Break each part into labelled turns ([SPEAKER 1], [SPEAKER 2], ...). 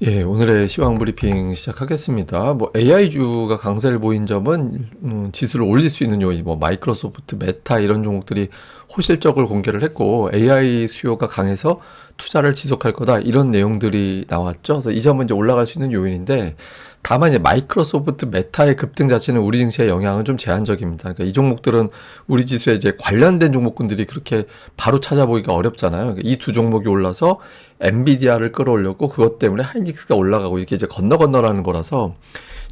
[SPEAKER 1] 예, 오늘의 시황 브리핑 시작하겠습니다. AI주가 강세를 보인 점은 지수를 올릴 수 있는 요인, 마이크로소프트, 메타 이런 종목들이 호실적을 공개를 했고 AI 수요가 강해서 투자를 지속할 거다 이런 내용들이 나왔죠. 그래서 이 점은 이제 올라갈 수 있는 요인인데 다만 이제 마이크로소프트, 메타의 급등 자체는 우리 증시의 영향은 좀 제한적입니다. 그러니까 이 종목들은 우리 지수에 이제 관련된 종목군들이 그렇게 바로 찾아보기가 어렵잖아요. 그러니까 이 두 종목이 올라서 엔비디아를 끌어올렸고 그것 때문에 하이닉스가 올라가고 이렇게 이제 건너라는 거라서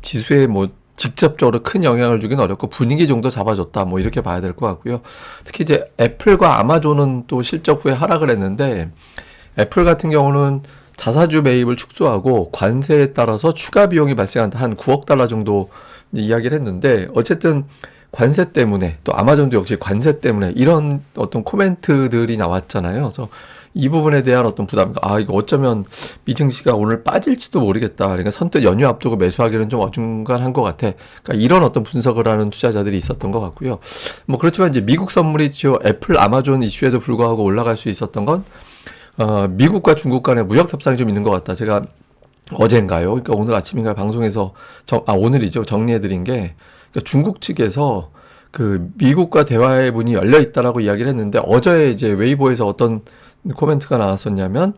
[SPEAKER 1] 지수에 직접적으로 큰 영향을 주긴 어렵고 분위기 정도 잡아줬다 이렇게 봐야 될 것 같고요. 특히 이제 애플과 아마존은 또 실적 후에 하락을 했는데 애플 같은 경우는 자사주 매입을 축소하고 관세에 따라서 추가 비용이 발생한다 한 9억 달러 정도 이야기를 했는데 어쨌든 관세 때문에 또 아마존도 역시 관세 때문에 이런 어떤 코멘트들이 나왔잖아요. 그래서 이 부분에 대한 어떤 부담, 이거 어쩌면 미증시가 오늘 빠질지도 모르겠다. 그러니까 선뜻 연휴 앞두고 매수하기는 좀 어중간한 것 같아. 그러니까 이런 어떤 분석을 하는 투자자들이 있었던 것 같고요. 그렇지만 이제 미국 선물이 애플, 아마존 이슈에도 불구하고 올라갈 수 있었던 건 미국과 중국 간의 무역 협상이 좀 있는 것 같다. 제가 어젠가요? 그러니까 오늘 아침인가 방송에서 오늘이죠. 정리해드린 게 그러니까 중국 측에서 그 미국과 대화의 문이 열려 있다라고 이야기를 했는데 어제 이제 웨이보에서 어떤 코멘트가 나왔었냐면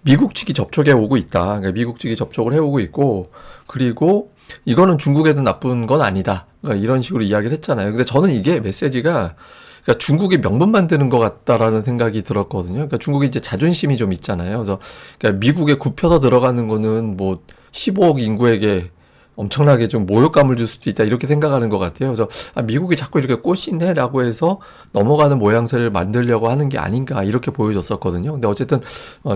[SPEAKER 1] 미국 측이 접촉해 오고 있다. 그러니까 미국 측이 접촉을 해오고 있고 그리고 이거는 중국에도 나쁜 건 아니다. 그러니까 이런 식으로 이야기를 했잖아요. 근데 저는 이게 메시지가 그러니까 중국이 명분 만드는 것 같다라는 생각이 들었거든요. 그러니까 중국이 이제 자존심이 좀 있잖아요. 그래서 그러니까 미국에 굽혀서 들어가는 거는 15억 인구에게 엄청나게 좀 모욕감을 줄 수도 있다 이렇게 생각하는 것 같아요. 그래서 미국이 자꾸 이렇게 꼬시네라고 해서 넘어가는 모양새를 만들려고 하는 게 아닌가 이렇게 보여졌었거든요. 근데 어쨌든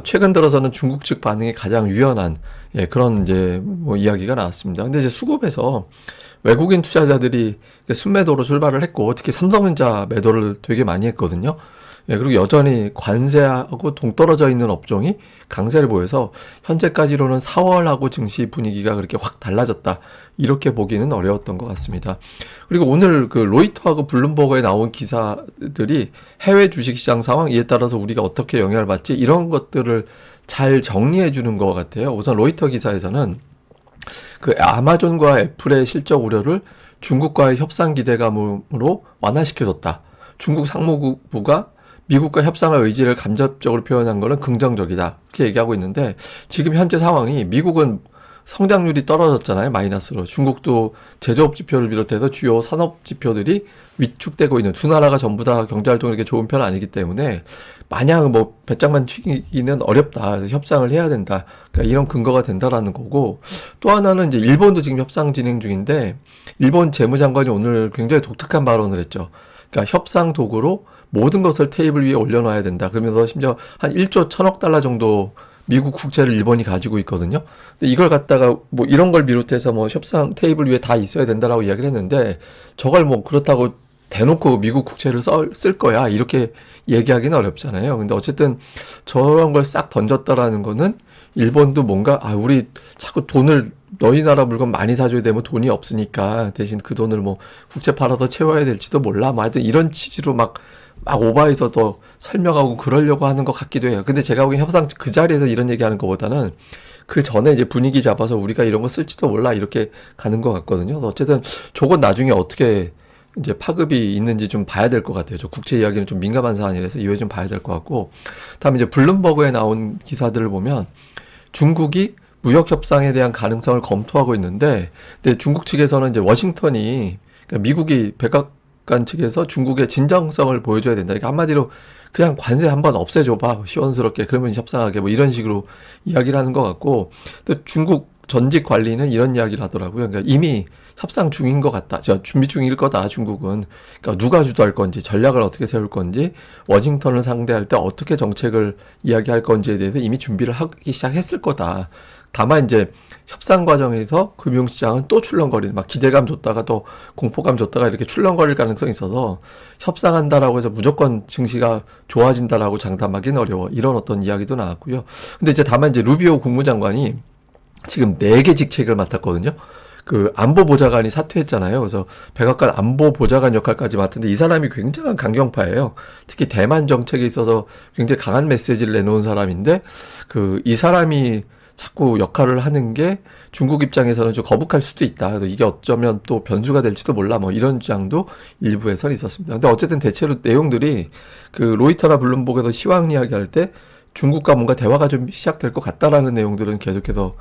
[SPEAKER 1] 최근 들어서는 중국 측 반응이 가장 유연한 그런 이제 이야기가 나왔습니다. 근데 이제 수급에서 외국인 투자자들이 순매도로 출발을 했고 특히 삼성전자 매도를 되게 많이 했거든요. 그리고 여전히 관세하고 동떨어져 있는 업종이 강세를 보여서 현재까지로는 4월하고 증시 분위기가 그렇게 확 달라졌다. 이렇게 보기는 어려웠던 것 같습니다. 그리고 오늘 그 로이터하고 블룸버그에 나온 기사들이 해외 주식시장 상황, 이에 따라서 우리가 어떻게 영향을 받지 이런 것들을 잘 정리해 주는 것 같아요. 우선 로이터 기사에서는 그 아마존과 애플의 실적 우려를 중국과의 협상 기대감으로 완화시켜줬다. 중국 상무부가 미국과 협상할 의지를 간접적으로 표현한 것은 긍정적이다. 이렇게 얘기하고 있는데 지금 현재 상황이 미국은 성장률이 떨어졌잖아요. 마이너스로. 중국도 제조업 지표를 비롯해서 주요 산업 지표들이 위축되고 있는 두 나라가 전부 다 경제활동이 이렇게 좋은 편은 아니기 때문에 마냥 배짱만 튀기는 어렵다. 협상을 해야 된다. 그러니까 이런 근거가 된다라는 거고 또 하나는 이제 일본도 지금 협상 진행 중인데 일본 재무장관이 오늘 굉장히 독특한 발언을 했죠. 그러니까 협상 도구로 모든 것을 테이블 위에 올려놔야 된다. 그러면서 심지어 한 1조 1천억 달러 정도 미국 국채를 일본이 가지고 있거든요. 근데 이걸 갖다가 이런 걸 비롯해서 협상 테이블 위에 다 있어야 된다라고 이야기를 했는데 저걸 그렇다고 대놓고 미국 국채를 쓸 거야. 이렇게 얘기하기는 어렵잖아요. 근데 어쨌든 저런 걸 싹 던졌다라는 거는 일본도 뭔가 우리 자꾸 돈을 너희 나라 물건 많이 사줘야 되면 돈이 없으니까 대신 그 돈을 국채 팔아서 채워야 될지도 몰라. 하여튼 이런 취지로 막 오바해서 더 설명하고 그러려고 하는 것 같기도 해요. 근데 제가 보기엔 협상 그 자리에서 이런 얘기하는 것보다는 그 전에 이제 분위기 잡아서 우리가 이런 거 쓸지도 몰라 이렇게 가는 것 같거든요. 어쨌든 저건 나중에 어떻게 이제 파급이 있는지 좀 봐야 될 것 같아요. 저 국채 이야기는 좀 민감한 사안이라서 이외에 좀 봐야 될 것 같고 다음에 이제 블룸버그에 나온 기사들을 보면 중국이 무역 협상에 대한 가능성을 검토하고 있는데 근데 중국 측에서는 이제 워싱턴이 그러니까 미국이 백악관 측에서 중국의 진정성을 보여줘야 된다. 그러니까 한마디로 그냥 관세 한번 없애줘봐 시원스럽게 그러면 협상하게 이런 식으로 이야기를 하는 것 같고 또 중국 전직 관리는 이런 이야기를 하더라고요. 그러니까 이미 협상 중인 것 같다. 준비 중일 거다, 중국은. 그러니까 누가 주도할 건지, 전략을 어떻게 세울 건지, 워싱턴을 상대할 때 어떻게 정책을 이야기할 건지에 대해서 이미 준비를 하기 시작했을 거다. 다만 이제 협상 과정에서 금융시장은 또 출렁거리는, 기대감 줬다가 또 공포감 줬다가 이렇게 출렁거릴 가능성이 있어서 협상한다라고 해서 무조건 증시가 좋아진다라고 장담하기는 어려워. 이런 어떤 이야기도 나왔고요. 근데 이제 다만 이제 루비오 국무장관이 지금 4개 직책을 맡았거든요. 그 안보보좌관이 사퇴했잖아요. 그래서 백악관 안보보좌관 역할까지 맡은데 이 사람이 굉장한 강경파예요. 특히 대만 정책에 있어서 굉장히 강한 메시지를 내놓은 사람인데 이 사람이 자꾸 역할을 하는 게 중국 입장에서는 좀 거북할 수도 있다. 그래서 이게 어쩌면 또 변수가 될지도 몰라. 뭐 이런 주장도 일부에서는 있었습니다. 근데 어쨌든 대체로 내용들이 그 로이터나 블룸버그에서 시황 이야기할 때 중국과 뭔가 대화가 좀 시작될 것 같다라는 내용들은 계속해서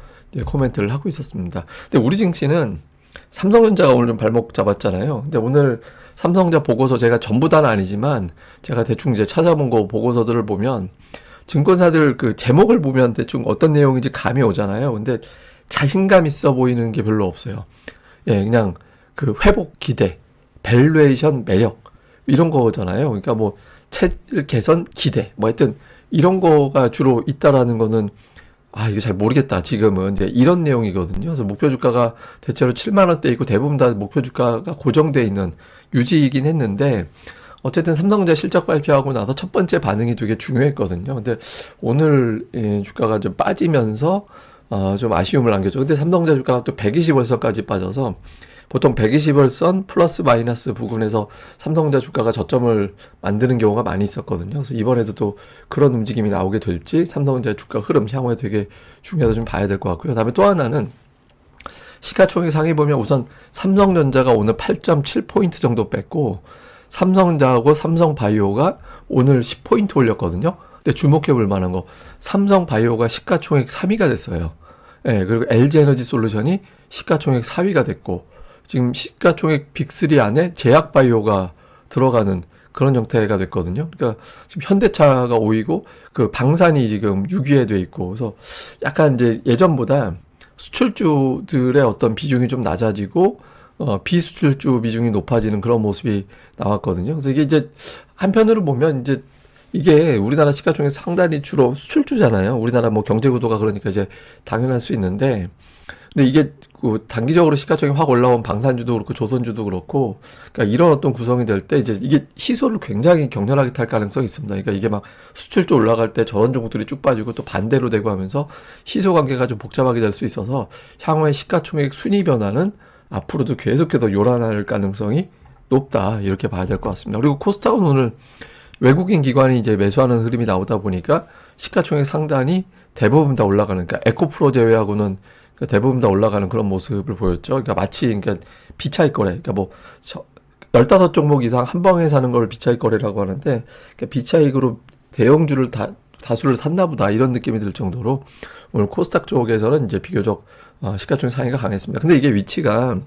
[SPEAKER 1] 코멘트를 하고 있었습니다. 근데 우리 증시는 삼성전자가 오늘 좀 발목 잡았잖아요. 근데 오늘 삼성전자 보고서 제가 전부 다는 아니지만 제가 대충 이제 찾아본 거 보고서들을 보면 증권사들 그 제목을 보면 대충 어떤 내용인지 감이 오잖아요. 근데 자신감 있어 보이는 게 별로 없어요. 예, 그냥 그 회복 기대, 밸류에이션 매력 이런 거잖아요. 그러니까 뭐 체질 개선 기대, 뭐 하여튼 이런 거가 주로 있다라는 거는 이거 잘 모르겠다, 지금은. 이제 이런 내용이거든요. 그래서 목표 주가가 대체로 7만 원대 있고 대부분 다 목표 주가가 고정되어 있는 유지이긴 했는데, 어쨌든 삼성전자 실적 발표하고 나서 첫 번째 반응이 되게 중요했거든요. 근데 오늘 주가가 좀 빠지면서 좀 아쉬움을 안겼죠. 근데 삼성전자 주가가 또 120월선까지 빠져서 보통 120월선 플러스 마이너스 부근에서 삼성전자 주가가 저점을 만드는 경우가 많이 있었거든요. 그래서 이번에도 또 그런 움직임이 나오게 될지 삼성전자 주가 흐름 향후에 되게 중요하다 좀 봐야 될 것 같고요. 다음에 또 하나는 시가총액 상위 보면 우선 삼성전자가 오늘 8.7포인트 정도 뺐고 삼성전자하고 삼성바이오가 오늘 10포인트 올렸거든요. 근데 주목해 볼 만한 거 삼성바이오가 시가총액 3위가 됐어요. 예, 그리고 LG에너지 솔루션이 시가총액 4위가 됐고 지금 시가총액 빅3 안에 제약바이오가 들어가는 그런 형태가 됐거든요. 그러니까 지금 현대차가 5위고 그 방산이 지금 6위에 돼 있고 그래서 약간 이제 예전보다 수출주들의 어떤 비중이 좀 낮아지고 비수출주 비중이 높아지는 그런 모습이 나왔거든요. 그래서 이게 이제 한편으로 보면 이제 이게 우리나라 시가총액 상당히 주로 수출주잖아요. 우리나라 뭐 경제 구도가 그러니까 이제 당연할 수 있는데 근데 이게 그 단기적으로 시가총액이 확 올라온 방산주도 그렇고 조선주도 그렇고 그러니까 이런 어떤 구성이 될 때 이제 이게 시소를 굉장히 격렬하게 탈 가능성이 있습니다. 그러니까 이게 막 수출주 올라갈 때 저런 종목들이 쭉 빠지고 또 반대로 되고 하면서 시소 관계가 좀 복잡하게 될 수 있어서 향후에 시가총액 순위 변화는 앞으로도 계속해서 요란할 가능성이 높다 이렇게 봐야 될 것 같습니다. 그리고 코스닥은 오늘 외국인 기관이 이제 매수하는 흐름이 나오다 보니까 시가총액 상단이 대부분 다 올라가는 그러니까 에코프로 제외하고는 대부분 다 올라가는 그런 모습을 보였죠. 그러니까 마치 그러니까 비차익 거래. 그러니까 뭐 15종목 이상 한 방에 사는 걸 비차익 거래라고 하는데 그러니까 비차익으로 대형주를 다수를 샀나 보다 이런 느낌이 들 정도로 오늘 코스닥 쪽에서는 이제 비교적 시가총액 상위가 강했습니다. 근데 이게 위치가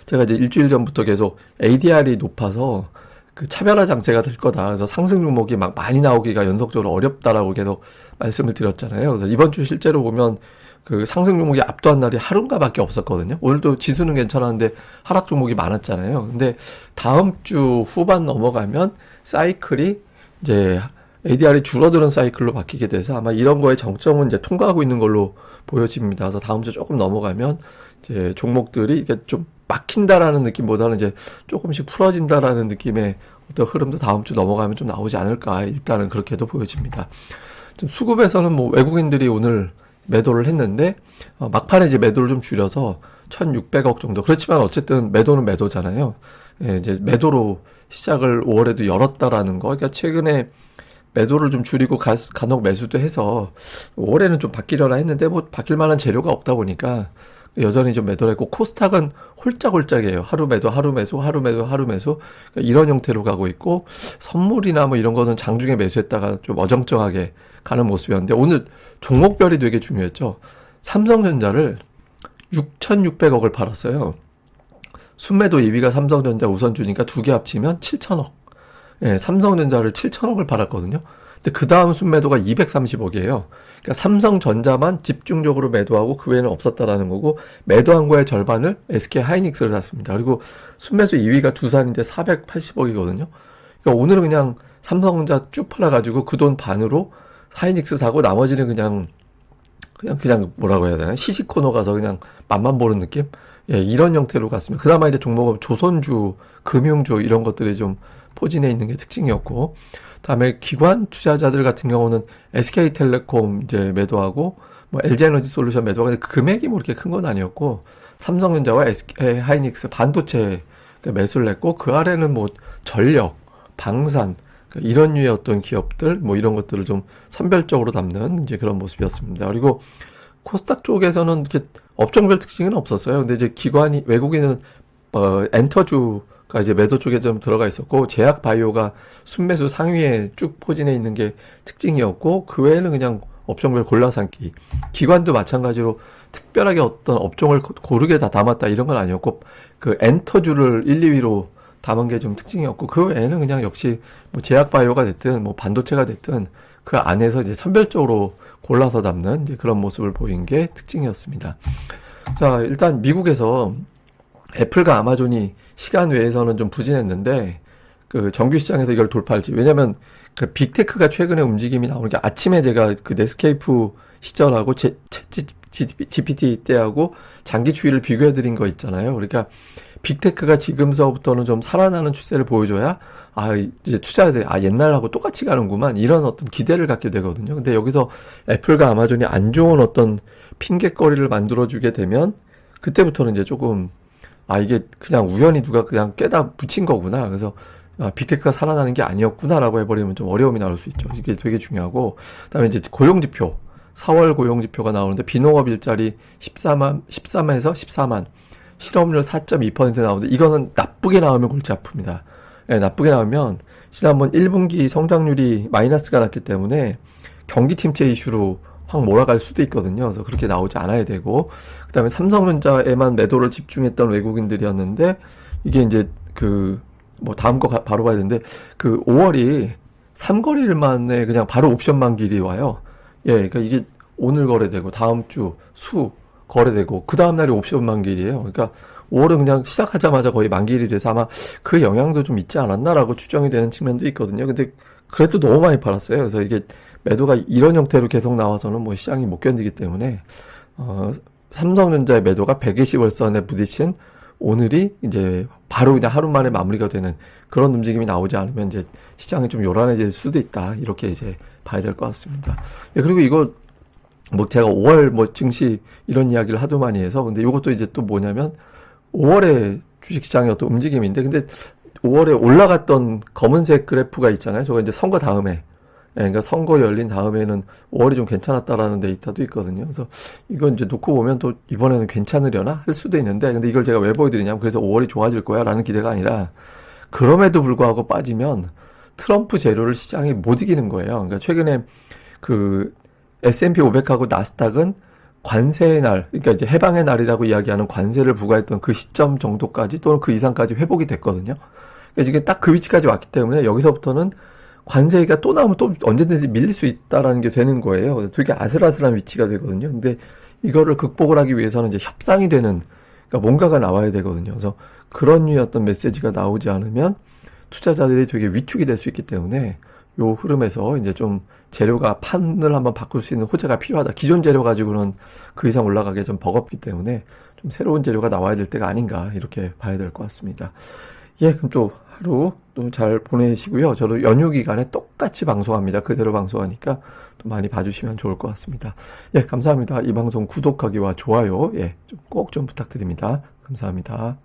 [SPEAKER 1] 제가 이제 일주일 전부터 계속 ADR이 높아서 그 차별화 장세가 될 거다. 그래서 상승 종목이 막 많이 나오기가 연속적으로 어렵다라고 계속 말씀을 드렸잖아요. 그래서 이번 주 실제로 보면 그 상승 종목이 압도한 날이 하루인가밖에 없었거든요. 오늘도 지수는 괜찮았는데 하락 종목이 많았잖아요. 근데 다음 주 후반 넘어가면 사이클이 이제 ADR이 줄어드는 사이클로 바뀌게 돼서 아마 이런 거의 정점은 이제 통과하고 있는 걸로 보여집니다. 그래서 다음 주 조금 넘어가면 이제 종목들이 이게 좀 막힌다라는 느낌보다는 이제 조금씩 풀어진다라는 느낌의 어떤 흐름도 다음 주 넘어가면 좀 나오지 않을까 일단은 그렇게도 보여집니다. 좀 수급에서는 뭐 외국인들이 오늘 매도를 했는데 막판에 이제 매도를 좀 줄여서 1,600억 정도. 그렇지만 어쨌든 매도는 매도잖아요. 예, 이제 매도로 시작을 5월에도 열었다라는 거. 그러니까 최근에 매도를 좀 줄이고 간혹 매수도 해서 올해는 좀 바뀌려나 했는데 뭐 바뀔 만한 재료가 없다 보니까 여전히 좀 매도를 했고 코스닥은 홀짝홀짝이에요. 하루 매도, 하루 매수, 하루 매도, 하루 매수 그러니까 이런 형태로 가고 있고 선물이나 뭐 이런 거는 장중에 매수했다가 좀 어정쩡하게 가는 모습이었는데 오늘 종목별이 되게 중요했죠. 삼성전자를 6,600억을 팔았어요. 순매도 2위가 삼성전자 우선주니까 두 개 합치면 7,000억. 예, 삼성전자를 7,000억을 팔았거든요. 근데 그 다음 순매도가 230억이에요. 그러니까 삼성전자만 집중적으로 매도하고 그 외에는 없었다라는 거고 매도한 거의 절반을 SK 하이닉스를 샀습니다. 그리고 순매수 2위가 두산인데 480억이거든요. 그러니까 오늘은 그냥 삼성전자 쭉 팔아가지고 그 돈 반으로 하이닉스 사고 나머지는 그냥 뭐라고 해야 되나 시식 코너 가서 그냥 맛만 보는 느낌? 예, 이런 형태로 갔습니다. 그나마 이제 종목은 조선주, 금융주 이런 것들이 좀 포진해 있는 게 특징이었고, 다음에 기관 투자자들 같은 경우는 SK텔레콤 이제 매도하고, 뭐 LG에너지 솔루션 매도하고, 금액이 뭐 이렇게 큰 건 아니었고, 삼성전자와 SK 하이닉스 반도체 매수를 했고, 그 아래는 뭐 전력, 방산, 이런 류의 어떤 기업들, 뭐 이런 것들을 좀 선별적으로 담는 이제 그런 모습이었습니다. 그리고 코스닥 쪽에서는 이렇게 업종별 특징은 없었어요. 근데 이제 기관이, 외국인은, 엔터주가 이제 매도 쪽에 좀 들어가 있었고, 제약 바이오가 순매수 상위에 쭉 포진해 있는 게 특징이었고, 그 외에는 그냥 업종별 골라 삼기. 기관도 마찬가지로 특별하게 어떤 업종을 고르게 다 담았다 이런 건 아니었고, 그 엔터주를 1, 2위로 담은 게 좀 특징이었고, 그 외에는 그냥 역시 뭐 제약 바이오가 됐든, 뭐 반도체가 됐든, 그 안에서 이제 선별적으로 골라서 담는 이제 그런 모습을 보인 게 특징이었습니다. 자, 일단 미국에서 애플과 아마존이 시간 외에서는 좀 부진했는데, 그 정규 시장에서 이걸 돌파할지. 왜냐면 그 빅테크가 최근에 움직임이 나오는 게, 아침에 제가 그 넷스케이프 시절하고 GPT 때하고 장기 추이를 비교해 드린 거 있잖아요. 그러니까 빅테크가 지금서부터는 좀 살아나는 추세를 보여줘야, 아, 이제 투자자들이, 아, 옛날하고 똑같이 가는구만, 이런 어떤 기대를 갖게 되거든요. 근데 여기서 애플과 아마존이 안 좋은 어떤 핑곗거리를 만들어주게 되면, 그때부터는 이제 조금, 아, 이게 그냥 우연히 누가 그냥 깨다 붙인 거구나. 그래서, 아, 빅테크가 살아나는 게 아니었구나라고 해버리면 좀 어려움이 나올 수 있죠. 이게 되게 중요하고, 그다음에 이제 고용지표, 4월 고용지표가 나오는데, 비농업 일자리 13에서 14만, 실업률 4.2% 나오는데, 이거는 나쁘게 나오면 골치 아픕니다. 예, 나쁘게 나오면 지난번 1분기 성장률이 마이너스가 났기 때문에 경기 침체 이슈로 확 몰아갈 수도 있거든요. 그래서 그렇게 나오지 않아야 되고, 그다음에 삼성전자에만 매도를 집중했던 외국인들이었는데, 이게 이제 그 뭐 다음 거 바로 봐야 되는데, 그 5월이 3거래일 만에 그냥 바로 옵션 만기일이 와요. 예, 그러니까 이게 오늘 거래되고 다음 주 수 거래되고 그 다음 날이 옵션 만기일이에요. 그러니까 5월은 그냥 시작하자마자 거의 만기일이 돼서 아마 그 영향도 좀 있지 않았나라고 추정이 되는 측면도 있거든요. 근데 그래도 너무 많이 팔았어요. 그래서 이게 매도가 이런 형태로 계속 나와서는 뭐 시장이 못 견디기 때문에, 삼성전자의 매도가 120월선에 부딪힌 오늘이 이제 바로 그냥 하루 만에 마무리가 되는 그런 움직임이 나오지 않으면 이제 시장이 좀 요란해질 수도 있다. 이렇게 이제 봐야 될 것 같습니다. 예, 그리고 이거 뭐 제가 5월 뭐 증시 이런 이야기를 하도 많이 해서, 근데 이것도 이제 또 뭐냐면 5월에 주식시장의 어떤 움직임인데, 근데 5월에 올라갔던 검은색 그래프가 있잖아요. 저거 이제 선거 다음에, 예, 그러니까 선거 열린 다음에는 5월이 좀 괜찮았다라는 데이터도 있거든요. 그래서 이건 이제 놓고 보면 또 이번에는 괜찮으려나 할 수도 있는데, 근데 이걸 제가 왜 보여드리냐면, 그래서 5월이 좋아질 거야 라는 기대가 아니라, 그럼에도 불구하고 빠지면 트럼프 재료를 시장이 못 이기는 거예요. 그러니까 최근에 그 S&P 500하고 나스닥은 관세의 날, 그러니까 이제 해방의 날이라고 이야기하는 관세를 부과했던 그 시점 정도까지 또는 그 이상까지 회복이 됐거든요. 그러니까 지금 딱 그 위치까지 왔기 때문에 여기서부터는 관세가 또 나오면 또 언제든지 밀릴 수 있다라는 게 되는 거예요. 그래서 되게 아슬아슬한 위치가 되거든요. 근데 이거를 극복을 하기 위해서는 이제 협상이 되는, 그러니까 뭔가가 나와야 되거든요. 그래서 그런 류의 어떤 메시지가 나오지 않으면 투자자들이 되게 위축이 될 수 있기 때문에, 요 흐름에서 이제 좀 재료가 판을 한번 바꿀 수 있는 호재가 필요하다. 기존 재료 가지고는 그 이상 올라가기 좀 버겁기 때문에 좀 새로운 재료가 나와야 될 때가 아닌가, 이렇게 봐야 될 것 같습니다. 예, 그럼 또 하루 또 잘 보내시고요. 저도 연휴 기간에 똑같이 방송합니다. 그대로 방송하니까 또 많이 봐주시면 좋을 것 같습니다. 예, 감사합니다. 이 방송 구독하기와 좋아요, 예, 꼭 좀 부탁드립니다. 감사합니다.